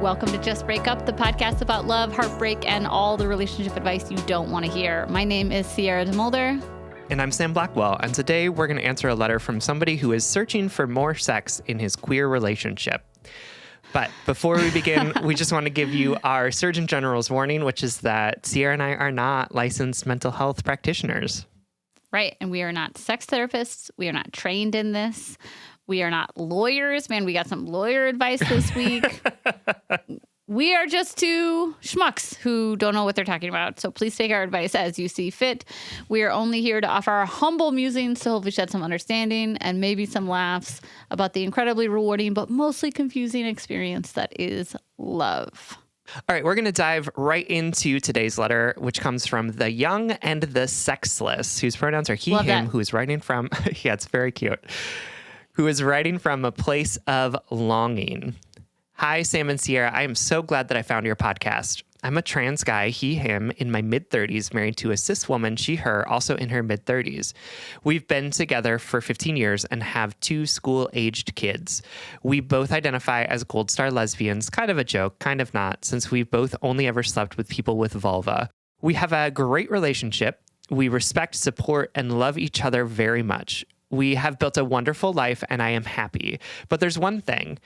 Welcome to Just Break Up, the podcast about love, heartbreak, and all the relationship advice you don't want to hear. My name is Sierra DeMulder. And I'm Sam Blackwell, and today we're going to answer a letter from somebody who is searching for more sex in his queer relationship. But before we begin, we just want to give you our Surgeon General's warning, which is that Sierra and I are not licensed mental health practitioners. Right, and we are not sex therapists. We are not trained in this. We are not lawyers. Man, we got some lawyer advice this week. We are just two schmucks who don't know what they're talking about. So please take our advice as you see fit. We are only here to offer our humble musings to hopefully shed some understanding and maybe some laughs about the incredibly rewarding but mostly confusing experience that is love. All right, we're going to dive right into today's letter, which comes from the young and the sexless, whose pronouns are he, him, who is writing from, yeah, it's very cute, who is writing from a place of longing. Hi, Sam and Sierra. I am so glad that I found your podcast. I'm a trans guy, he, him, in my mid-30s, married to a cis woman, she, her, also in her mid-30s. We've been together for 15 years and have 2 school-aged kids. We both identify as Gold Star lesbians, kind of a joke, kind of not, since we've both only ever slept with people with vulva. We have a great relationship. We respect, support, and love each other very much. We have built a wonderful life, and I am happy. But there's one thing.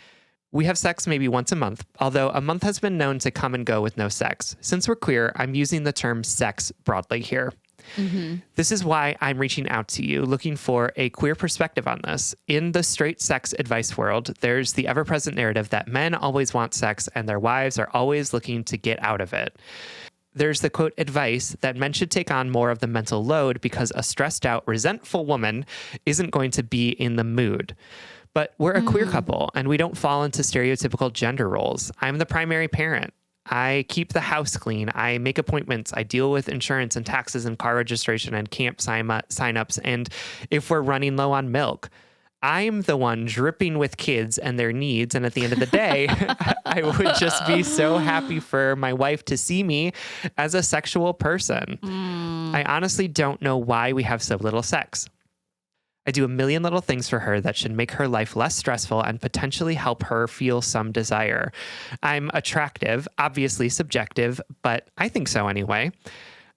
We have sex maybe once a month, although a month has been known to come and go with no sex. Since we're queer, I'm using the term sex broadly here. Mm-hmm. This is why I'm reaching out to you, looking for a queer perspective on this. In the straight sex advice world, there's the ever-present narrative that men always want sex and their wives are always looking to get out of it. There's the quote advice that men should take on more of the mental load because a stressed out, resentful woman isn't going to be in the mood. But we're a queer couple, and we don't fall into stereotypical gender roles. I'm the primary parent. I keep the house clean. I make appointments. I deal with insurance and taxes and car registration and camp signups. And if we're running low on milk, I'm the one dripping with kids and their needs. And at the end of the day, I would just be so happy for my wife to see me as a sexual person. I honestly don't know why we have so little sex. I do a million little things for her that should make her life less stressful and potentially help her feel some desire. I'm attractive, obviously subjective, but I think so anyway.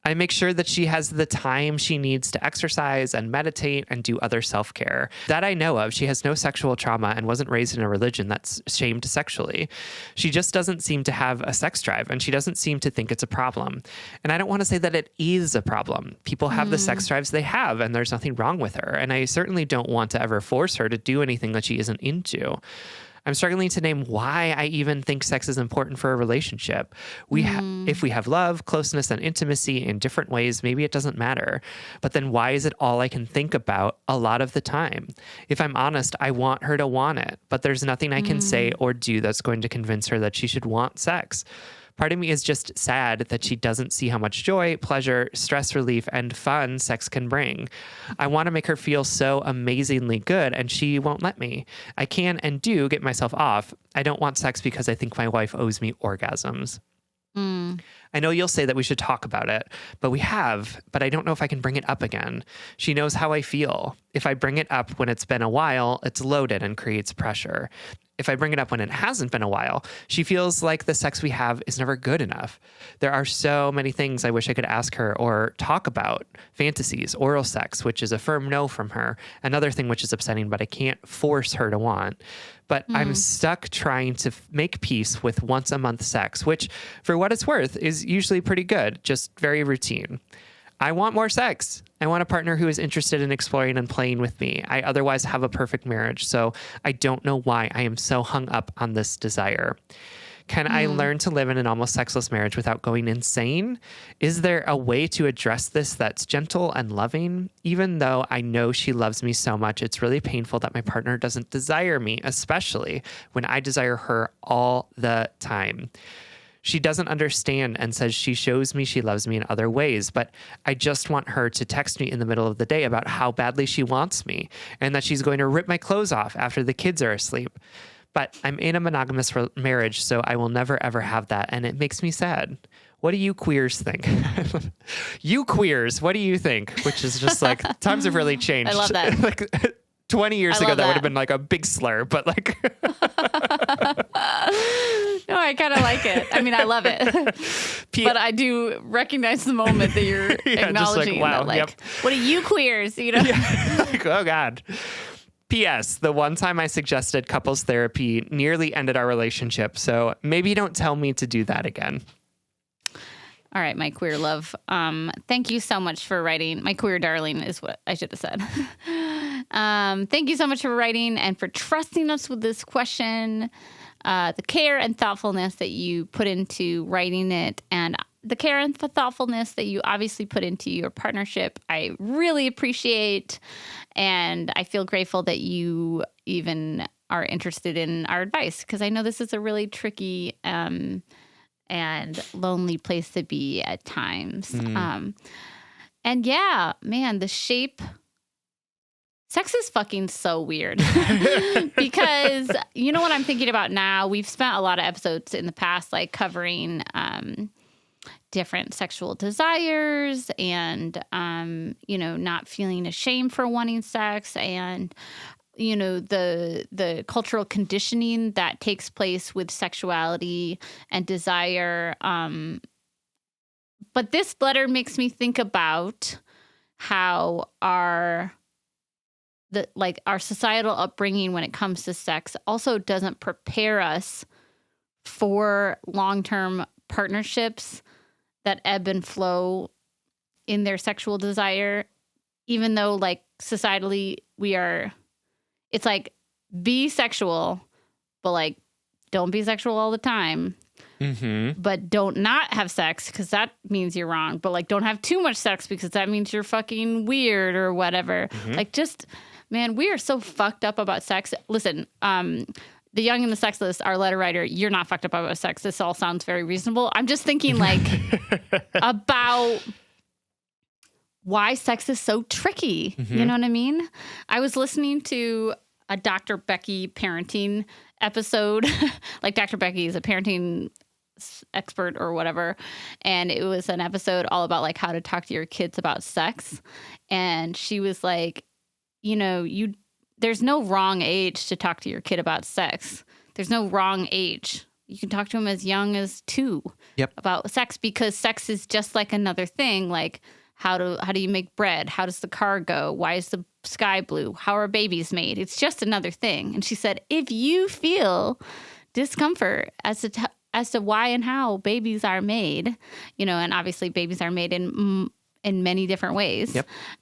I make sure that she has the time she needs to exercise and meditate and do other self-care. That I know of, she has no sexual trauma and wasn't raised in a religion that's shamed sexually. She just doesn't seem to have a sex drive, and she doesn't seem to think it's a problem. And I don't want to say that it is a problem. People have the sex drives they have, and there's nothing wrong with her. And I certainly don't want to ever force her to do anything that she isn't into. I'm struggling to name why I even think sex is important for a relationship. If we have love, closeness, and intimacy in different ways, maybe it doesn't matter. But then why is it all I can think about a lot of the time? If I'm honest, I want her to want it, but there's nothing I can say or do that's going to convince her that she should want sex. Part of me is just sad that she doesn't see how much joy, pleasure, stress relief, and fun sex can bring. I want to make her feel so amazingly good, and she won't let me. I can and do get myself off. I don't want sex because I think my wife owes me orgasms. I know you'll say that we should talk about it, but we have, but I don't know if I can bring it up again. She knows how I feel. If I bring it up when it's been a while, it's loaded and creates pressure. If I bring it up when it hasn't been a while, she feels like the sex we have is never good enough. There are so many things I wish I could ask her or talk about. Fantasies, oral sex, which is a firm no from her. Another thing which is upsetting, but I can't force her to want. But I'm stuck trying to make peace with once a month sex, which for what it's worth is usually pretty good, just very routine. I want more sex. I want a partner who is interested in exploring and playing with me. I otherwise have a perfect marriage, so I don't know why I am so hung up on this desire. Can I learn to live in an almost sexless marriage without going insane? Is there a way to address this that's gentle and loving? Even though I know she loves me so much, it's really painful that my partner doesn't desire me, especially when I desire her all the time. She doesn't understand and says she shows me she loves me in other ways, but I just want her to text me in the middle of the day about how badly she wants me and that she's going to rip my clothes off after the kids are asleep. But I'm in a monogamous marriage, so I will never, ever have that, and it makes me sad. What do you queers think? You queers, what do you think? Which is just like, times have really changed. I love that. Like 20 years ago, that would have been like a big slur, but like... No, I kind of like it. I mean, I love it. But I do recognize the moment that you're acknowledging wow, that, what are you queers? Like, oh, God. P.S. The one time I suggested couples therapy nearly ended our relationship, so maybe don't tell me to do that again. All right, my queer love. Thank you so much for writing. My queer darling is what I should have said. Thank you so much for writing and for trusting us with this question. The care and thoughtfulness that you put into writing it, and the care and thoughtfulness that you obviously put into your partnership, I really appreciate. And I feel grateful that you even are interested in our advice, because I know this is a really tricky and lonely place to be at times. And yeah, man, the shape. Sex is fucking so weird. Because you know what I'm thinking about now? We've spent a lot of episodes in the past like covering different sexual desires and, not feeling ashamed for wanting sex, and, the cultural conditioning that takes place with sexuality and desire. But this letter makes me think about how our societal upbringing when it comes to sex also doesn't prepare us for long-term partnerships that ebb and flow in their sexual desire, even though like societally it's like be sexual, but like don't be sexual all the time. But don't not have sex because that means you're wrong. But like don't have too much sex because that means you're fucking weird or whatever. Like just, man, we are so fucked up about sex. Listen, The Young and the Sexless, our letter writer, you're not fucked up about sex. This all sounds very reasonable. I'm just thinking like about why sex is so tricky. You know what I mean? I was listening to a Dr. Becky parenting episode. Like Dr. Becky is a parenting expert or whatever. And it was an episode all about like how to talk to your kids about sex. And she was like, there's no wrong age to talk to your kid about sex. There's no wrong age. You can talk to him as young as 2 about sex, because sex is just like another thing. Like how do you make bread? How does the car go? Why is the sky blue? How are babies made? It's just another thing. And she said, if you feel discomfort as to why and how babies are made, and obviously babies are made in many different ways.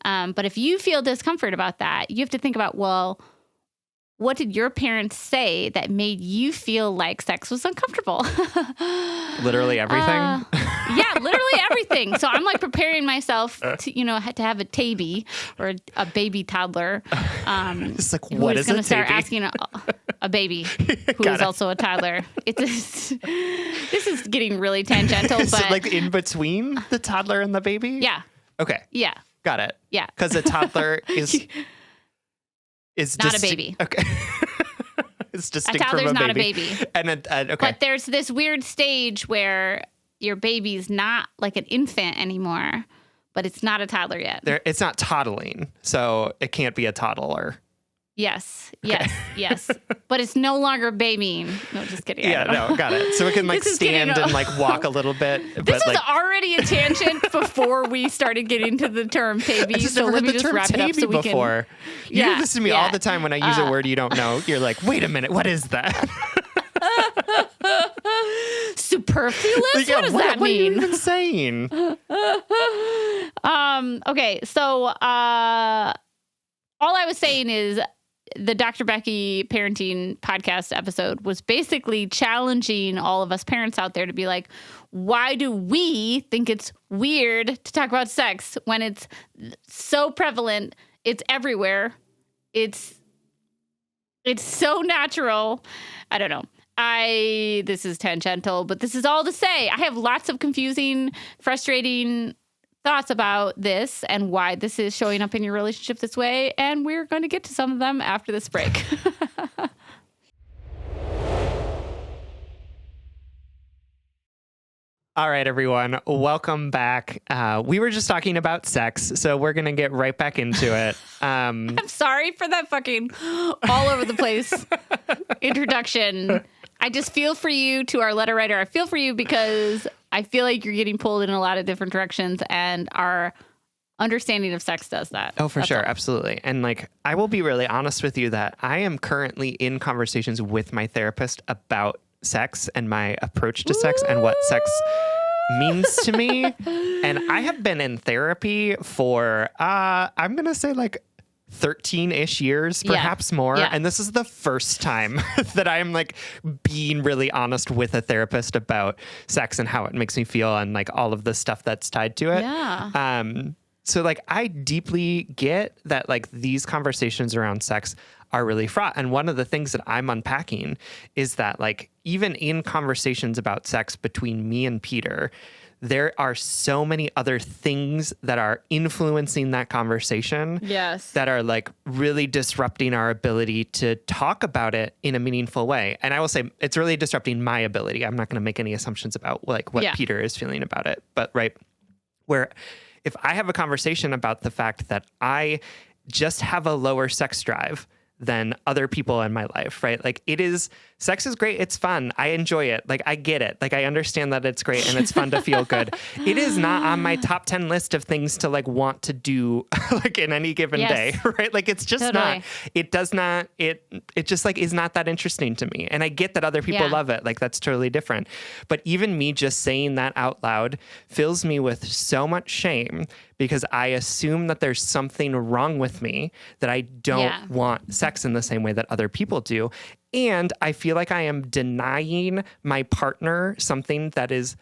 But if you feel discomfort about that, you have to think about, well, what did your parents say that made you feel like sex was uncomfortable? Literally everything? Literally everything. So I'm like preparing myself to have a tabby or a baby toddler. It's like, what is going to a start tabby? asking a baby who is also a toddler. This is getting really tangential. Is but it like in between the toddler and the baby? Yeah. Okay. Yeah. Got it. Yeah. Because a toddler is not a baby. Okay. It's distinct a toddler's from a not baby. A baby. And okay. But there's this weird stage where your baby's not like an infant anymore, but it's not a toddler yet. It's not toddling, so it can't be a toddler. Yes. But it's no longer babying. No, just kidding. Yeah, no, got it. So it can like stand and like walk a little bit. This was already a tangent before we started getting to the term tabby. I just so never let heard me the just term wrap it up tabby so we before. can. You do this to me all the time when I use a word you don't know. You're like, wait a minute, what is that? Superfluous? What does that mean? What are you even saying? Okay, so all I was saying is the Dr. Becky parenting podcast episode was basically challenging all of us parents out there to be like, why do we think it's weird to talk about sex when it's so prevalent? It's everywhere. It's so natural. I don't know. This is tangential, but this is all to say I have lots of confusing, frustrating thoughts about this and why this is showing up in your relationship this way. And we're going to get to some of them after this break. All right, everyone. Welcome back. We were just talking about sex, so we're going to get right back into it. I'm sorry for that fucking all over the place introduction. I just feel for you, to our letter writer. I feel for you because I feel like you're getting pulled in a lot of different directions, and our understanding of sex does that. Oh, for That's sure. all. Absolutely. And like, I will be really honest with you that I am currently in conversations with my therapist about sex and my approach to sex and what sex means to me. And I have been in therapy for, I'm going to say like 13-ish years, perhaps more. Yeah. And this is the first time that I'm like being really honest with a therapist about sex and how it makes me feel and like all of the stuff that's tied to it. Yeah. So like I deeply get that like these conversations around sex are really fraught. And one of the things that I'm unpacking is that like even in conversations about sex between me and Peter, there are so many other things that are influencing that conversation. Yes. That are like really disrupting our ability to talk about it in a meaningful way. And I will say it's really disrupting my ability. I'm not going to make any assumptions about like what Peter is feeling about it. But right, where if I have a conversation about the fact that I just have a lower sex drive than other people in my life, right? Like sex is great. It's fun. I enjoy it. Like I get it. Like I understand that it's great and it's fun to feel good. It is not on my top 10 list of things to like want to do like in any given day, right? Like it's just not, it does not, it just like is not that interesting to me. And I get that other people love it. Like that's totally different. But even me just saying that out loud fills me with so much shame because I assume that there's something wrong with me, that I don't want sex in the same way that other people do. And I feel like I am denying my partner something that is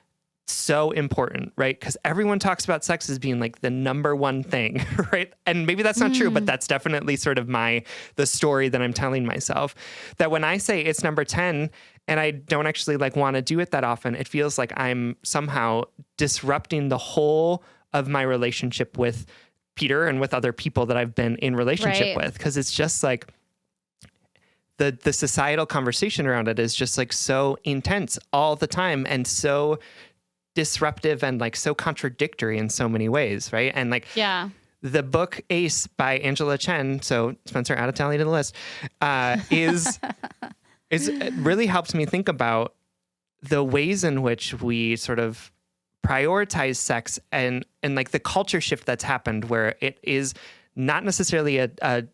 so important, right? Because everyone talks about sex as being like the number one thing, right? And maybe that's not true, but that's definitely sort of the story that I'm telling myself. That when I say it's number 10 and I don't actually like want to do it that often, it feels like I'm somehow disrupting the whole of my relationship with Peter and with other people that I've been in relationship with. Because it's just like the societal conversation around it is just like so intense all the time and so disruptive and like so contradictory in so many ways, right? And like the book Ace by Angela Chen, so Spencer, add a tally to the list, it really helps me think about the ways in which we sort of prioritize sex and like the culture shift that's happened where it is not necessarily a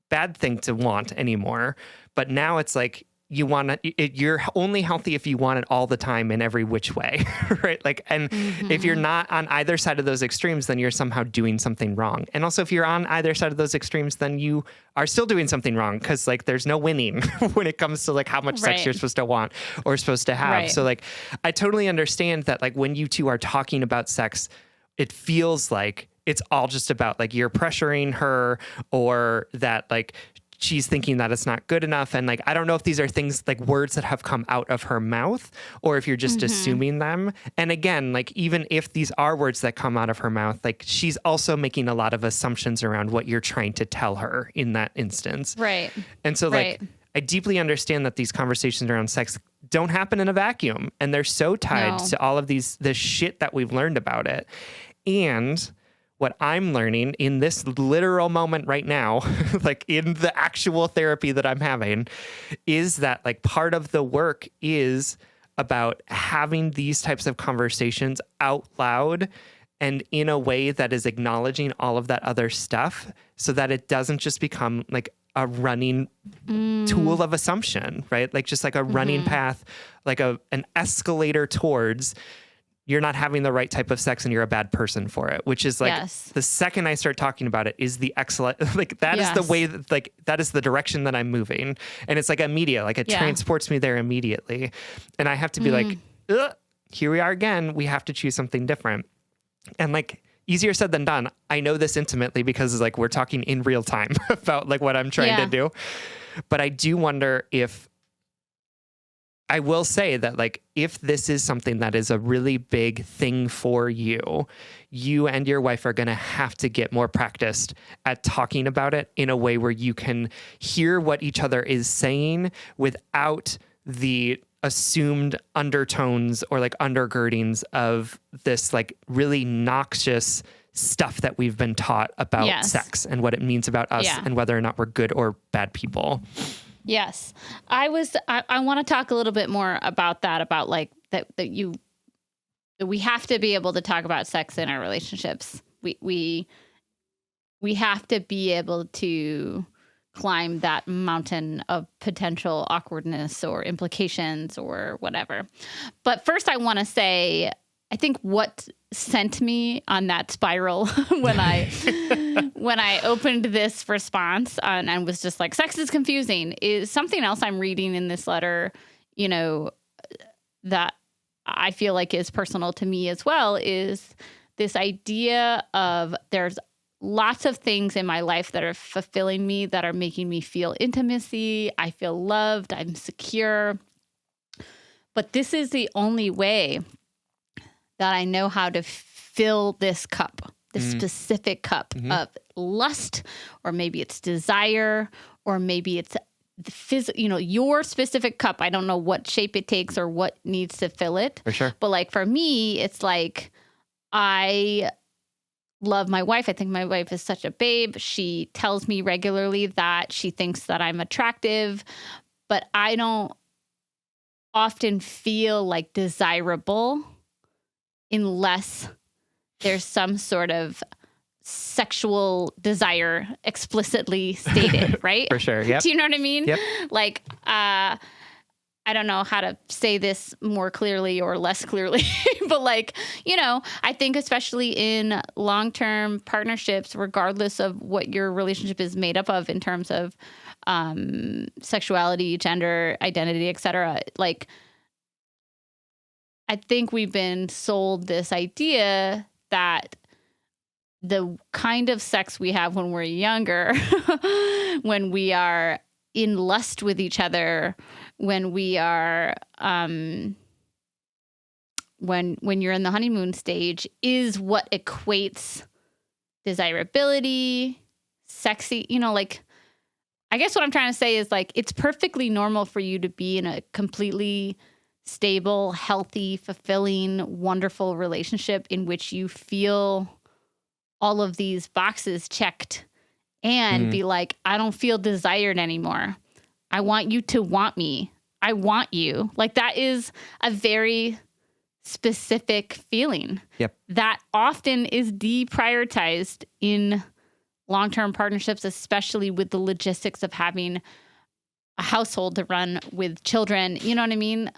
bad thing to want anymore, but now it's like you want to, you're only healthy if you want it all the time in every which way, right? Like, and if you're not on either side of those extremes, then you're somehow doing something wrong. And also if you're on either side of those extremes, then you are still doing something wrong. Cause like, there's no winning when it comes to like how much sex you're supposed to want or supposed to have. So like, I totally understand that like when you two are talking about sex, it feels like it's all just about like you're pressuring her or that like she's thinking that it's not good enough. And like, I don't know if these are things like words that have come out of her mouth or if you're just assuming them. And again, like, even if these are words that come out of her mouth, like she's also making a lot of assumptions around what you're trying to tell her in that instance. Right. And so like, I deeply understand that these conversations around sex don't happen in a vacuum and they're so tied to all of the shit that we've learned about it. And what I'm learning in this literal moment right now, like in the actual therapy that I'm having, is that like part of the work is about having these types of conversations out loud and in a way that is acknowledging all of that other stuff so that it doesn't just become like a running tool of assumption, right? Like just like a running path, like an escalator towards you're not having the right type of sex and you're a bad person for it, which is like the second I start talking about it is the excellent, like that is the way that like, that is the direction that I'm moving. And it's like immediate, like it transports me there immediately. And I have to be like, here we are again. We have to choose something different. And like easier said than done. I know this intimately because like we're talking in real time about like what I'm trying to do. But I do wonder if I will say that like, if this is something that is a really big thing for you, you and your wife are going to have to get more practiced at talking about it in a way where you can hear what each other is saying without the assumed undertones or like undergirdings of this like really noxious stuff that we've been taught about sex and what it means about us and whether or not we're good or bad people. Yes. I want to talk a little bit more about that, about like that we have to be able to talk about sex in our relationships. We have to be able to climb that mountain of potential awkwardness or implications or whatever. But first I want to say, I think what sent me on that spiral when I opened this response and was just like, sex is confusing, is something else I'm reading in this letter, you know, that I feel like is personal to me as well, is this idea of there's lots of things in my life that are fulfilling me, that are making me feel intimacy. I feel loved. I'm secure. But this is the only way that I know how to fill this cup, this specific cup of lust, or maybe it's desire, or maybe it's your specific cup. I don't know what shape it takes or what needs to fill it. For sure. But like for me, it's like, I love my wife. I think my wife is such a babe. She tells me regularly that she thinks that I'm attractive, but I don't often feel like desirable unless there's some sort of sexual desire explicitly stated, right? For sure. Yep. Do you know what I mean? Yep. Like, I don't know how to say this more clearly or less clearly, but like, you know, I think especially in long-term partnerships, regardless of what your relationship is made up of in terms of sexuality, gender, identity, etc., like, I think we've been sold this idea that the kind of sex we have when we're younger, when we are in lust with each other, when we are, when you're in the honeymoon stage, is what equates desirability, sexy, you know, like, I guess what I'm trying to say is like, it's perfectly normal for you to be in a completely stable, healthy, fulfilling, wonderful relationship in which you feel all of these boxes checked and be like, I don't feel desired anymore. I want you to want me. I want you. Like, that is a very specific feeling. Yep. That often is deprioritized in long-term partnerships, especially with the logistics of having a household to run with children. You know what I mean?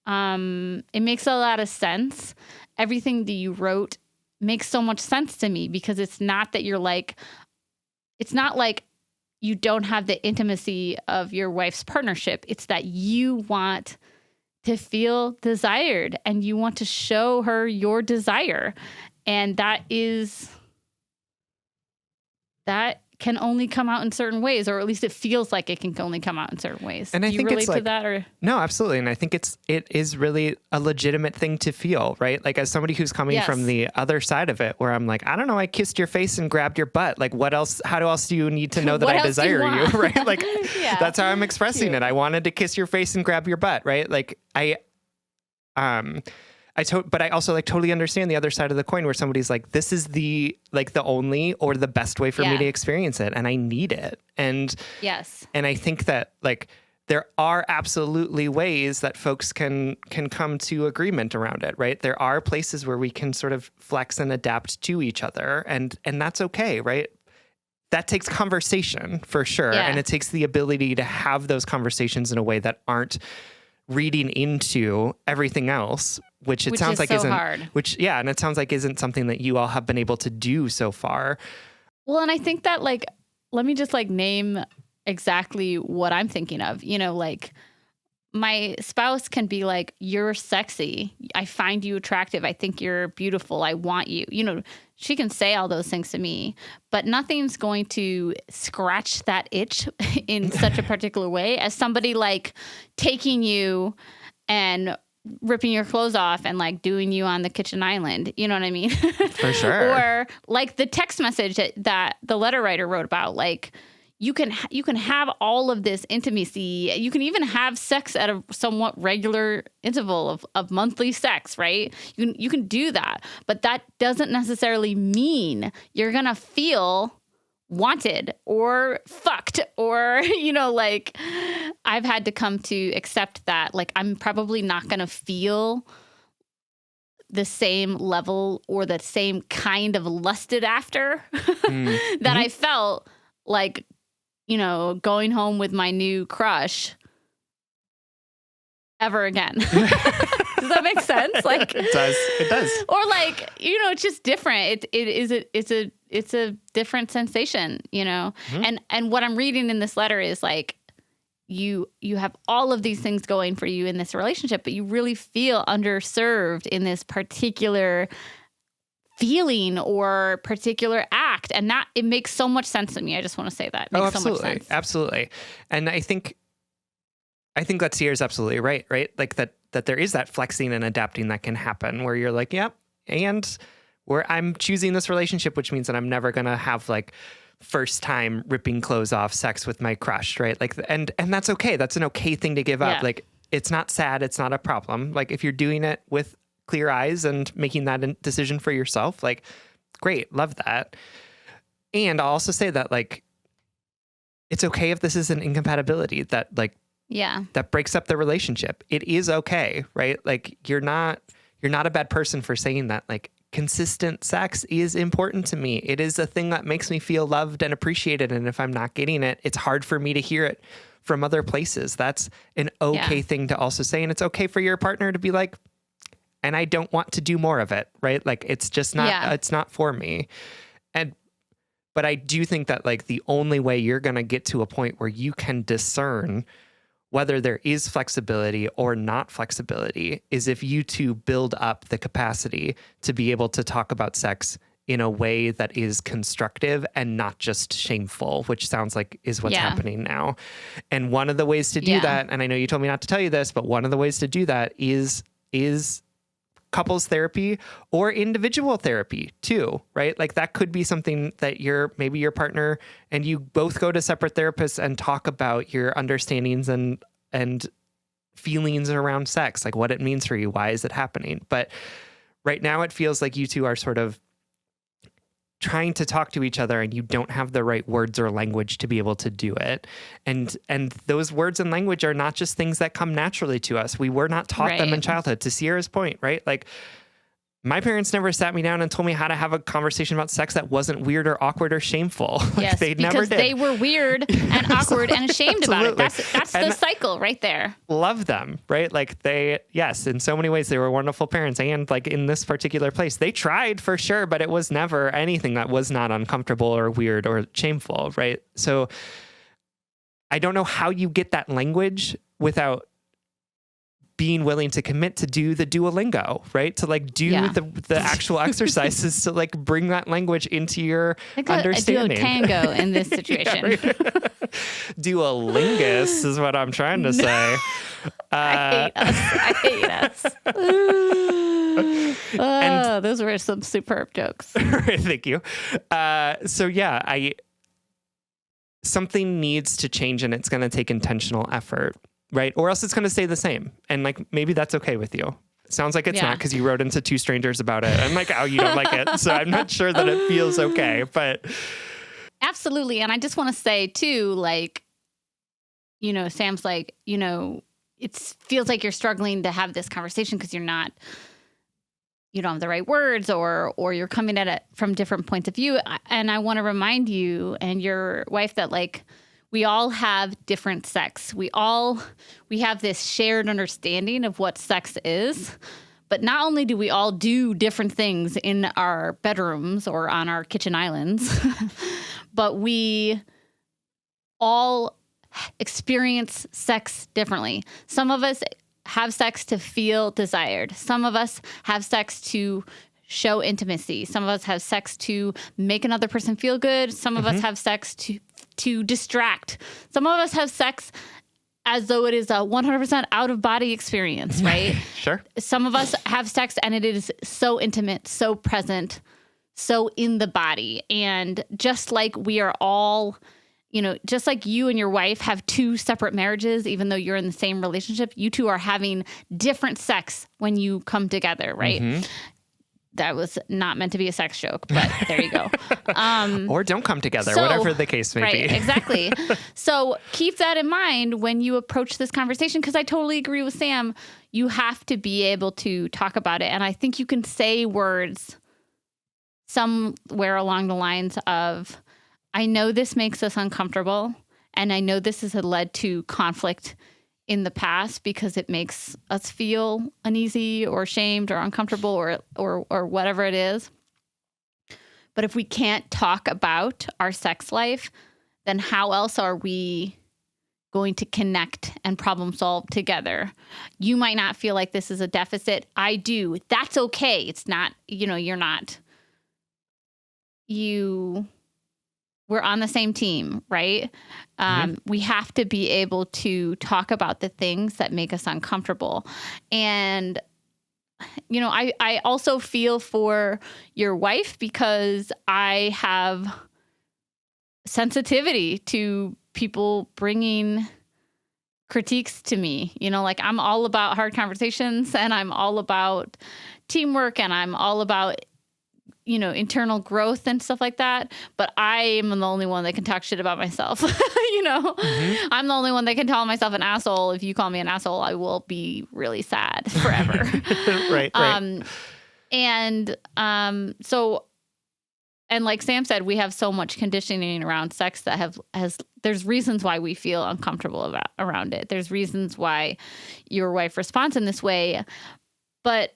It makes a lot of sense. Everything that you wrote makes so much sense to me, because it's not that you're like, it's not like you don't have the intimacy of your wife's partnership. It's that you want to feel desired and you want to show her your desire. And that can only come out in certain ways, or at least it feels like it can only come out in certain ways. And Do I you think relate it's like, to that, or? No, absolutely. And I think it is really a legitimate thing to feel, right? Like, as somebody who's coming from the other side of it, where I'm like, I don't know, I kissed your face and grabbed your butt. Like, what else? How else do you need to know that I desire you, right? Like, that's how I'm expressing it. I wanted to kiss your face and grab your butt, right? Like, but I also like totally understand the other side of the coin, where somebody's like, this is the only or the best way for me to experience it, and I need it. And and I think that like there are absolutely ways that folks can come to agreement around it, right? There are places where we can sort of flex and adapt to each other, and that's okay, right? That takes conversation for sure, and it takes the ability to have those conversations in a way that aren't reading into everything else, which sounds like isn't hard. And it sounds like isn't something that you all have been able to do so far. Well, and I think that, like, let me just like name exactly what I'm thinking of. You know, like, my spouse can be like, you're sexy. I find you attractive. I think you're beautiful. I want you. You know, she can say all those things to me, but nothing's going to scratch that itch in such a particular way as somebody like taking you and ripping your clothes off and like doing you on the kitchen island. You know what I mean? For sure. Or like the text message that the letter writer wrote about, like, you can have all of this intimacy. You can even have sex at a somewhat regular interval of monthly sex, right? You can do that, but that doesn't necessarily mean you're going to feel wanted or fucked or, like I've had to come to accept that like I'm probably not going to feel the same level or the same kind of lusted after that I felt like, going home with my new crush ever again. Does that make sense? Like it does. Or like, it's just different. It's a different sensation, And what I'm reading in this letter is like you have all of these things going for you in this relationship, but you really feel underserved in this particular feeling or particular act. And that it makes so much sense to me. I just want to say that. It makes so much sense. Absolutely. And I think that Sierra's absolutely right? Like that there is that flexing and adapting that can happen where you're like, yep, and where I'm choosing this relationship, which means that I'm never going to have like first time ripping clothes off sex with my crush, right? Like, and that's okay. That's an okay thing to give up. Like, it's not sad. It's not a problem. Like if you're doing it with clear eyes and making that decision for yourself, like, great. Love that. And I'll also say that like, it's okay if this is an incompatibility that like, that breaks up the relationship. It is okay, right? Like you're not a bad person for saying that. Like consistent sex is important to me. It is a thing that makes me feel loved and appreciated. And if I'm not getting it, it's hard for me to hear it from other places. That's an okay thing to also say. And it's okay for your partner to be like, and I don't want to do more of it, right? Like it's just not, it's not for me. But I do think that like the only way you're going to get to a point where you can discern whether there is flexibility or not flexibility is if you two build up the capacity to be able to talk about sex in a way that is constructive and not just shameful, which sounds like is what's happening now. And one of the ways to do that, and I know you told me not to tell you this, but one of the ways to do that is couples therapy or individual therapy too, right? Like that could be something that maybe your partner and you both go to separate therapists and talk about your understandings and feelings around sex, like what it means for you. Why is it happening? But right now it feels like you two are sort of trying to talk to each other and you don't have the right words or language to be able to do it. And those words and language are not just things that come naturally to us. We were not taught them in childhood. To Sierra's point, right? Like my parents never sat me down and told me how to have a conversation about sex that wasn't weird or awkward or shameful. Like they never did. Because they were weird and awkward and ashamed about it. That's the cycle right there. Love them, right? Like in so many ways, they were wonderful parents. And like in this particular place, they tried for sure, but it was never anything that was not uncomfortable or weird or shameful, right? So I don't know how you get that language without being willing to commit to do the Duolingo, right? To like do the actual exercises to like bring that language into your understanding. A Duotango in this situation. Duolingus is what I'm trying to say. I hate us. Those were some superb jokes. Thank you. Something needs to change and it's going to take intentional effort. Right. Or else it's going to stay the same. And like, maybe that's okay with you. It sounds like it's not because you wrote into two strangers about it. And like, oh, you don't like it. So I'm not sure that it feels okay, but. Absolutely. And I just want to say too, like, Sam's like, it feels like you're struggling to have this conversation because you don't have the right words or you're coming at it from different points of view. And I want to remind you and your wife that like, we all have different sex. We have this shared understanding of what sex is. But not only do we all do different things in our bedrooms or on our kitchen islands, but we all experience sex differently. Some of us have sex to feel desired. Some of us have sex to show intimacy. Some of us have sex to make another person feel good. Some of us have sex to distract. Some of us have sex as though it is a 100% out-of-body experience, right? Sure. Some of us have sex and it is so intimate, so present, so in the body. And just like we are all, just like you and your wife have two separate marriages, even though you're in the same relationship, you two are having different sex when you come together, right? that was not meant to be a sex joke, but there you go. Or don't come together, whatever the case may right, be. Exactly. So keep that in mind when you approach this conversation, because I totally agree with Sam. You have to be able to talk about it. And I think you can say words somewhere along the lines of, I know this makes us uncomfortable, and I know this has led to conflict in the past because it makes us feel uneasy or ashamed or uncomfortable or whatever it is. But if we can't talk about our sex life, then how else are we going to connect and problem solve together? You might not feel like this is a deficit. I do. That's okay. It's not, we're on the same team, right? We have to be able to talk about the things that make us uncomfortable. And, I also feel for your wife because I have sensitivity to people bringing critiques to me. I'm all about hard conversations, and I'm all about teamwork, and I'm all about internal growth and stuff like that. But I am the only one that can talk shit about myself. I'm the only one that can call myself an asshole. If you call me an asshole, I will be really sad forever. Right. So, and like Sam said, we have so much conditioning around sex that there's reasons why we feel uncomfortable around it. There's reasons why your wife responds in this way, but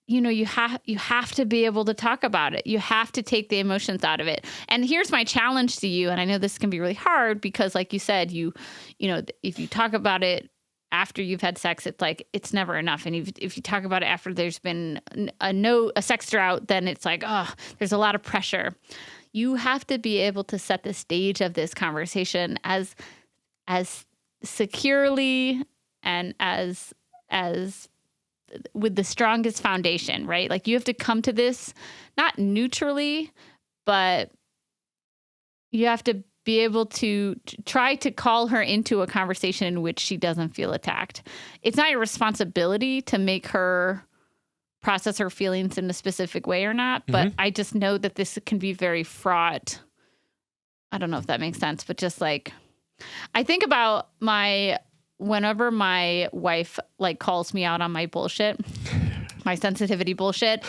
you have to be able to talk about it. You have to take the emotions out of it. And here's my challenge to you. And I know this can be really hard because, like you said, if you talk about it after you've had sex, it's like, it's never enough. And if you talk about it after there's been a sex drought, then it's like, oh, there's a lot of pressure. You have to be able to set the stage of this conversation as securely and as with the strongest foundation, right? Like, you have to come to this not neutrally, but you have to be able to try to call her into a conversation in which she doesn't feel attacked. It's not your responsibility to make her process her feelings in a specific way or not, but I just know that this can be very fraught. I don't know if that makes sense, but just like, I think about whenever my wife calls me out on my bullshit, my sensitivity bullshit,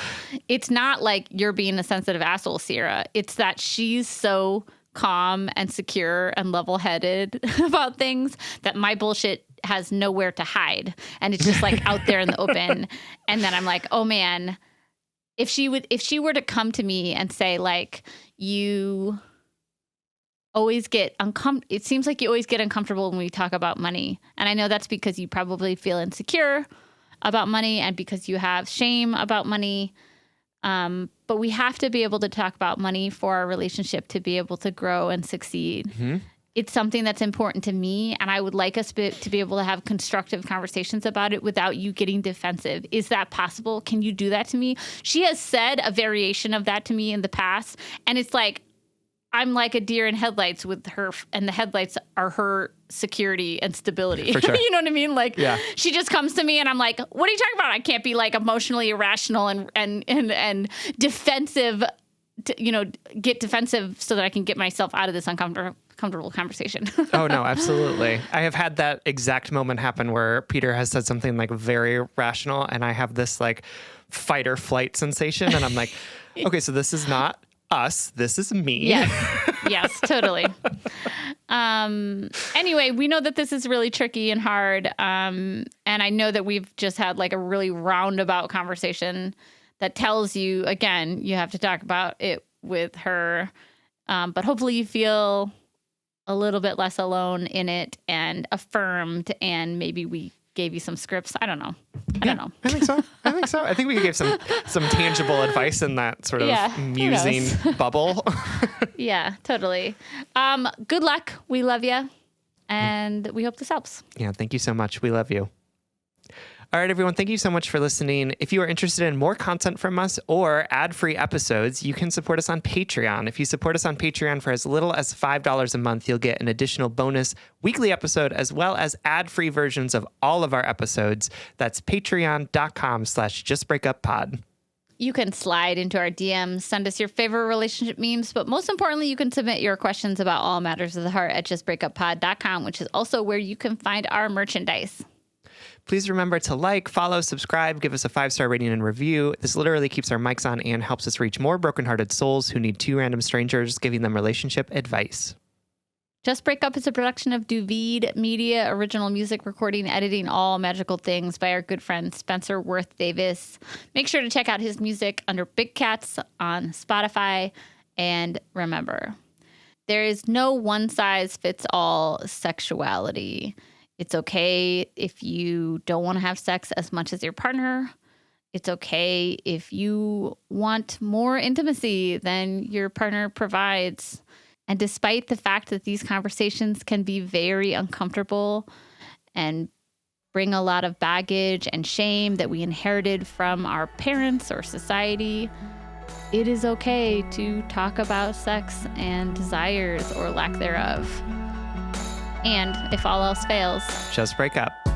it's not like you're being a sensitive asshole, Sierra. It's that she's so calm and secure and level-headed about things that my bullshit has nowhere to hide. And it's just out there in the open. And then I'm like, oh man, if she were to come to me and say you always get it seems like you always get uncomfortable when we talk about money. And I know that's because you probably feel insecure about money and because you have shame about money. But we have to be able to talk about money for our relationship to be able to grow and succeed. It's something that's important to me, and I would like us to be able to have constructive conversations about it without you getting defensive. Is that possible? Can you do that to me? She has said a variation of that to me in the past, and it's like, I'm like a deer in headlights with her, and the headlights are her security and stability. For sure. You know what I mean? She just comes to me and I'm like, what are you talking about? I can't be emotionally irrational and defensive, get defensive so that I can get myself out of this uncomfortable conversation. Oh, no, absolutely. I have had that exact moment happen where Peter has said something very rational, and I have this fight or flight sensation. And I'm like, okay, so this is not us. This is me. Yes, totally. Anyway, we know that this is really tricky and hard. And I know that we've just had a really roundabout conversation that tells you, again, you have to talk about it with her. But hopefully you feel a little bit less alone in it and affirmed, and maybe we gave you some scripts. I don't know. I think so. I think we gave some tangible advice in that sort of musing bubble. Yeah, totally. Good luck. We love you. And we hope this helps. Yeah. Thank you so much. We love you. All right, everyone. Thank you so much for listening. If you are interested in more content from us or ad-free episodes, you can support us on Patreon. If you support us on Patreon for as little as $5 a month, you'll get an additional bonus weekly episode as well as ad-free versions of all of our episodes. That's patreon.com/justbreakuppod. You can slide into our DMs, send us your favorite relationship memes, but most importantly, you can submit your questions about all matters of the heart at justbreakuppod.com, which is also where you can find our merchandise. Please remember to like, follow, subscribe, give us a 5-star rating and review. This literally keeps our mics on and helps us reach more brokenhearted souls who need 2 random strangers giving them relationship advice. Just Break Up is a production of Duvid Media, original music recording, editing, all magical things by our good friend Spencer Worth Davis. Make sure to check out his music under Big Cats on Spotify. And remember, there is no one-size-fits-all sexuality. It's okay if you don't want to have sex as much as your partner. It's okay if you want more intimacy than your partner provides. And despite the fact that these conversations can be very uncomfortable and bring a lot of baggage and shame that we inherited from our parents or society, it is okay to talk about sex and desires or lack thereof. And if all else fails, just break up.